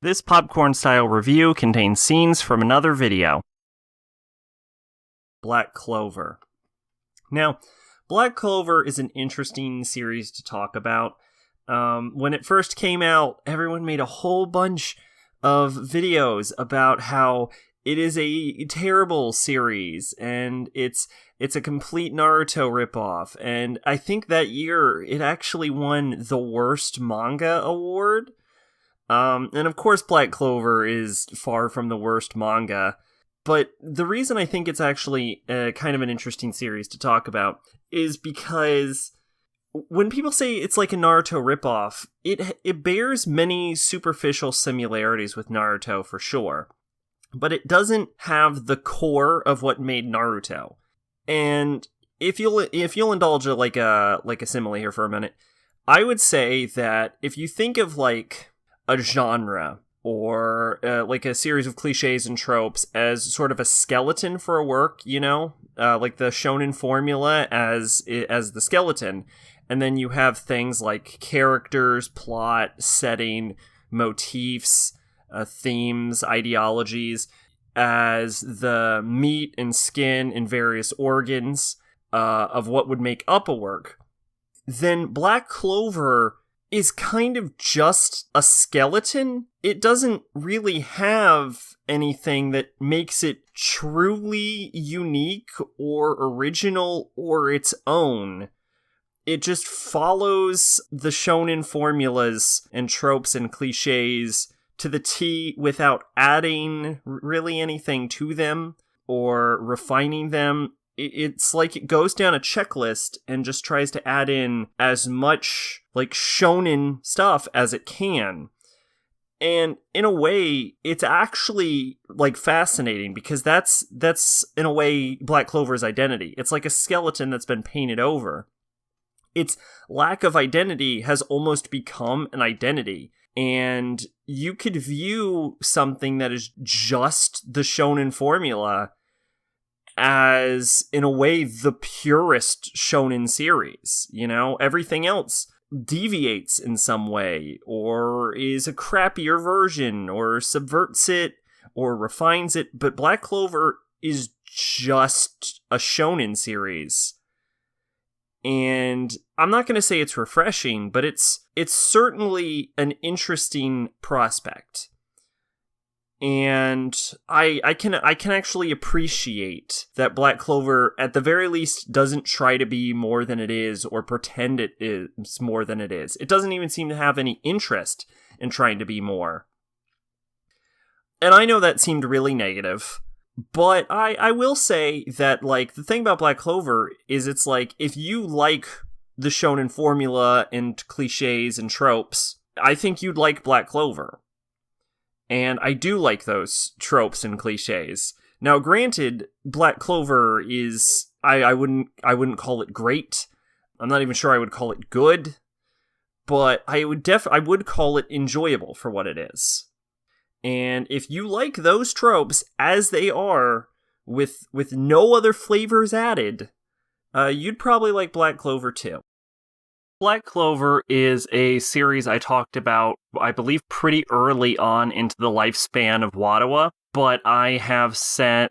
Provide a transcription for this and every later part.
This popcorn-style review contains scenes from another video. Black Clover. Now, Black Clover is an interesting series to talk about. When it first came out, everyone made a whole bunch of videos about how it is a terrible series, and it's a complete Naruto ripoff. And I think that year, it actually won the Worst Manga Award. And of course, Black Clover is far from the worst manga. But the reason I think it's actually kind of an interesting series to talk about is because when people say it's like a Naruto ripoff, it bears many superficial similarities with Naruto for sure. But it doesn't have the core of what made Naruto. And if you'll indulge like a simile here for a minute, I would say that if you think of like a genre or like a series of cliches and tropes as sort of a skeleton for a work, like the shonen formula as the skeleton, and then you have things like characters, plot, setting, motifs, themes, ideologies as the meat and skin and various organs of what would make up a work, then Black Clover is kind of just a skeleton. It doesn't really have anything that makes it truly unique or original or its own. It just follows the shonen formulas and tropes and cliches to the T without adding really anything to them or refining them. It's like it goes down a checklist and just tries to add in as much like shonen stuff as it can. And in a way, it's actually like fascinating because that's in a way Black Clover's identity. It's like a skeleton that's been painted over. Its lack of identity has almost become an identity. And you could view something that is just the shonen formula as, in a way, the purest shonen series. Everything else deviates in some way, or is a crappier version, or subverts it, or refines it, but Black Clover is just a shonen series. And I'm not going to say it's refreshing, but it's certainly an interesting prospect. And I can actually appreciate that Black Clover, at the very least, doesn't try to be more than it is or pretend it is more than it is. It doesn't even seem to have any interest in trying to be more. And I know that seemed really negative, but I will say that, like, the thing about Black Clover is it's like, if you like the shonen formula and cliches and tropes, I think you'd like Black Clover. And I do like those tropes and cliches. Now, granted, Black Clover is, I wouldn't call it great. I'm not even sure I would call it good, but I would call it enjoyable for what it is. And if you like those tropes as they are, with no other flavors added, you'd probably like Black Clover too. Black Clover is a series I talked about, I believe, pretty early on into the lifespan of Watawa, but I have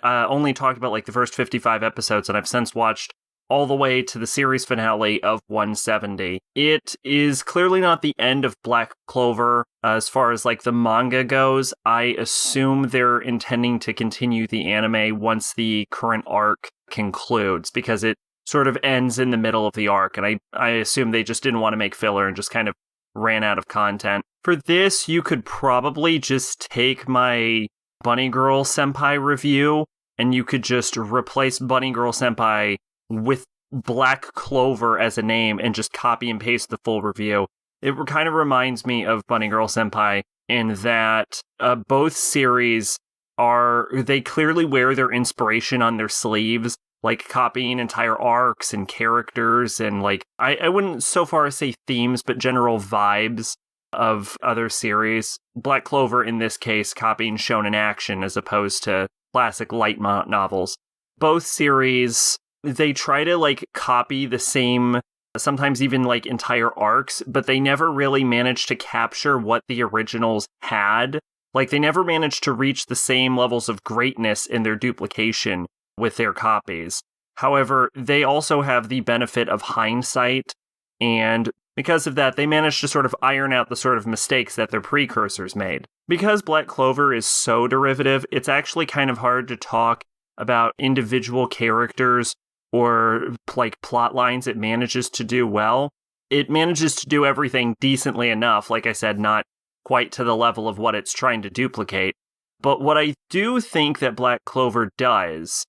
only talked about like the first 55 episodes, and I've since watched all the way to the series finale of 170. It is clearly not the end of Black Clover as far as like the manga goes. I assume they're intending to continue the anime once the current arc concludes, because it sort of ends in the middle of the arc, and I assume they just didn't want to make filler and just kind of ran out of content. For this, you could probably just take my Bunny Girl Senpai review, and you could just replace Bunny Girl Senpai with Black Clover as a name and just copy and paste the full review. It kind of reminds me of Bunny Girl Senpai in that both series they clearly wear their inspiration on their sleeves, like copying entire arcs and characters and like, I wouldn't so far as say themes, but general vibes of other series. Black Clover, in this case, copying shonen action as opposed to classic light novels. Both series, they try to like copy the same, sometimes even like entire arcs, but they never really manage to capture what the originals had Like, they never managed to reach the same levels of greatness in their duplication with their copies. However, they also have the benefit of hindsight, and because of that, they managed to sort of iron out the sort of mistakes that their precursors made. Because Black Clover is so derivative, it's actually kind of hard to talk about individual characters or like plot lines it manages to do well. It manages to do everything decently enough, like I said, not quite to the level of what it's trying to duplicate. But what I do think that Black Clover does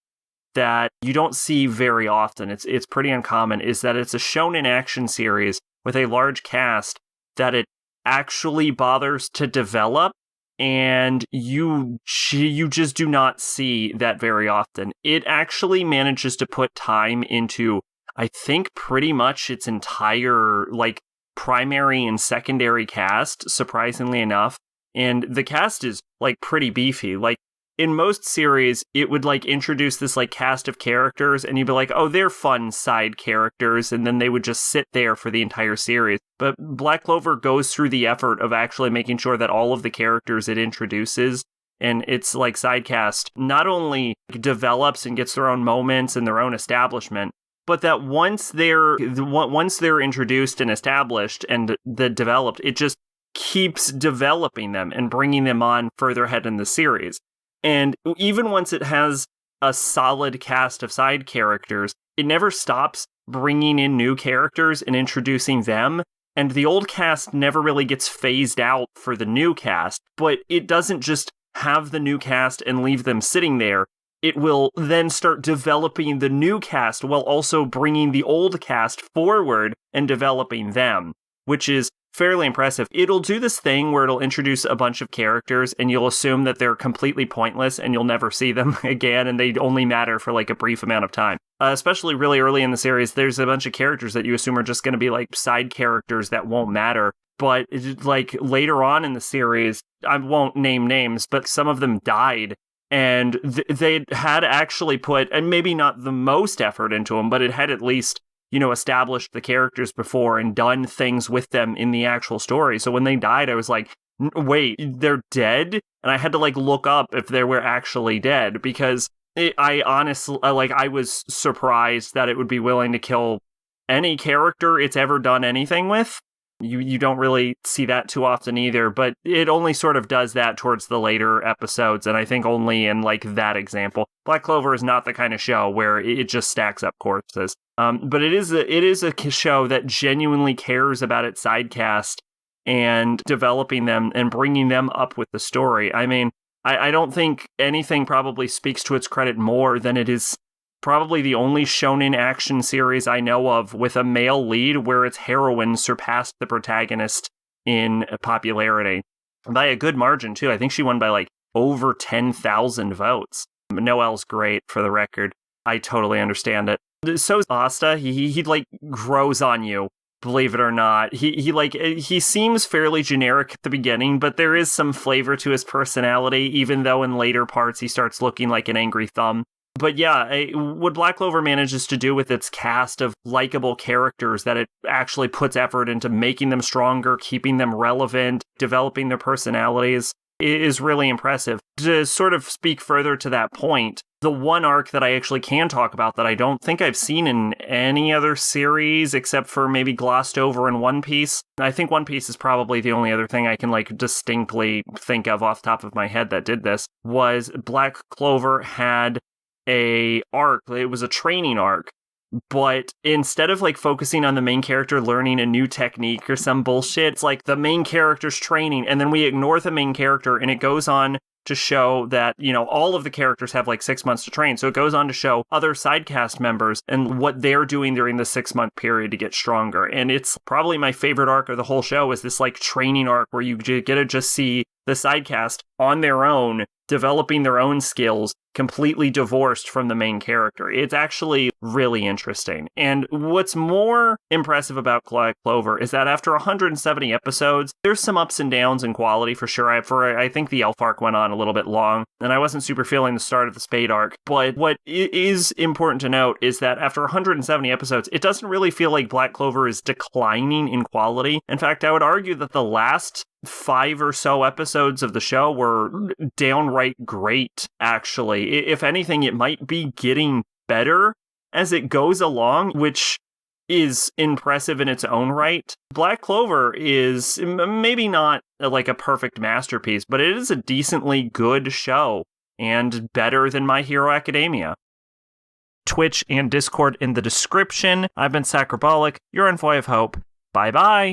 that you don't see very often, it's pretty uncommon, is that it's a shonen action series with a large cast that it actually bothers to develop, and you just do not see that very often. It actually manages to put time into, I think, pretty much its entire, like, primary and secondary cast, surprisingly enough. And the cast is, like, pretty beefy. Like, in most series, it would, like, introduce this, like, cast of characters, and you'd be like, oh, they're fun side characters, and then they would just sit there for the entire series. But Black Clover goes through the effort of actually making sure that all of the characters it introduces and its, like, side cast not only develops and gets their own moments and their own establishment, but that once they're introduced and established and developed, it just keeps developing them and bringing them on further ahead in the series. And even once it has a solid cast of side characters, it never stops bringing in new characters and introducing them. And the old cast never really gets phased out for the new cast, but it doesn't just have the new cast and leave them sitting there. It will then start developing the new cast while also bringing the old cast forward and developing them, which is fairly impressive. It'll do this thing where it'll introduce a bunch of characters and you'll assume that they're completely pointless and you'll never see them again and they only matter for like a brief amount of time. Especially really early in the series, there's a bunch of characters that you assume are just going to be like side characters that won't matter. But like later on in the series, I won't name names, but some of them died. And they had actually put, and maybe not the most effort into them, but it had at least, established the characters before and done things with them in the actual story. So when they died, I was like, wait, they're dead? And I had to look up if they were actually dead, because I honestly, I was surprised that it would be willing to kill any character it's ever done anything with. You don't really see that too often either, but it only sort of does that towards the later episodes, and I think only in that example. Black Clover is not the kind of show where it just stacks up corpses. But it is a show that genuinely cares about its side cast and developing them and bringing them up with the story. I mean, I don't think anything probably speaks to its credit more than it is probably the only shonen action series I know of with a male lead where its heroine surpassed the protagonist in popularity. By a good margin, too. I think she won by over 10,000 votes. Noelle's great, for the record. I totally understand it. So is Asta. He grows on you, believe it or not. He seems fairly generic at the beginning, but there is some flavor to his personality, even though in later parts he starts looking like an angry thumb. But yeah, what Black Clover manages to do with its cast of likable characters, that it actually puts effort into making them stronger, keeping them relevant, developing their personalities, is really impressive. To sort of speak further to that point, the one arc that I actually can talk about that I don't think I've seen in any other series except for maybe glossed over in One Piece. I think One Piece is probably the only other thing I can distinctly think of off the top of my head that did this, was Black Clover had a arc. It was a training arc, but instead of focusing on the main character learning a new technique or some bullshit, it's the main character's training, and then we ignore the main character, and it goes on to show that, all of the characters have 6 months to train. So it goes on to show other side cast members and what they're doing during the 6-month period to get stronger. And it's probably my favorite arc of the whole show, is this training arc where you get to just see the side cast on their own, developing their own skills, completely divorced from the main character. It's actually really interesting. And what's more impressive about Black Clover is that after 170 episodes, there's some ups and downs in quality for sure. I think the Elf arc went on a little bit long, and I wasn't super feeling the start of the Spade arc. But what is important to note is that after 170 episodes, it doesn't really feel like Black Clover is declining in quality. In fact, I would argue that the last 5 or so episodes of the show were downright great, actually. If anything, it might be getting better as it goes along, which is impressive in its own right. Black Clover is maybe not like a perfect masterpiece, but it is a decently good show and better than My Hero Academia. Twitch and Discord in the description. I've been Sacrobolic, your envoy of hope. Bye-bye.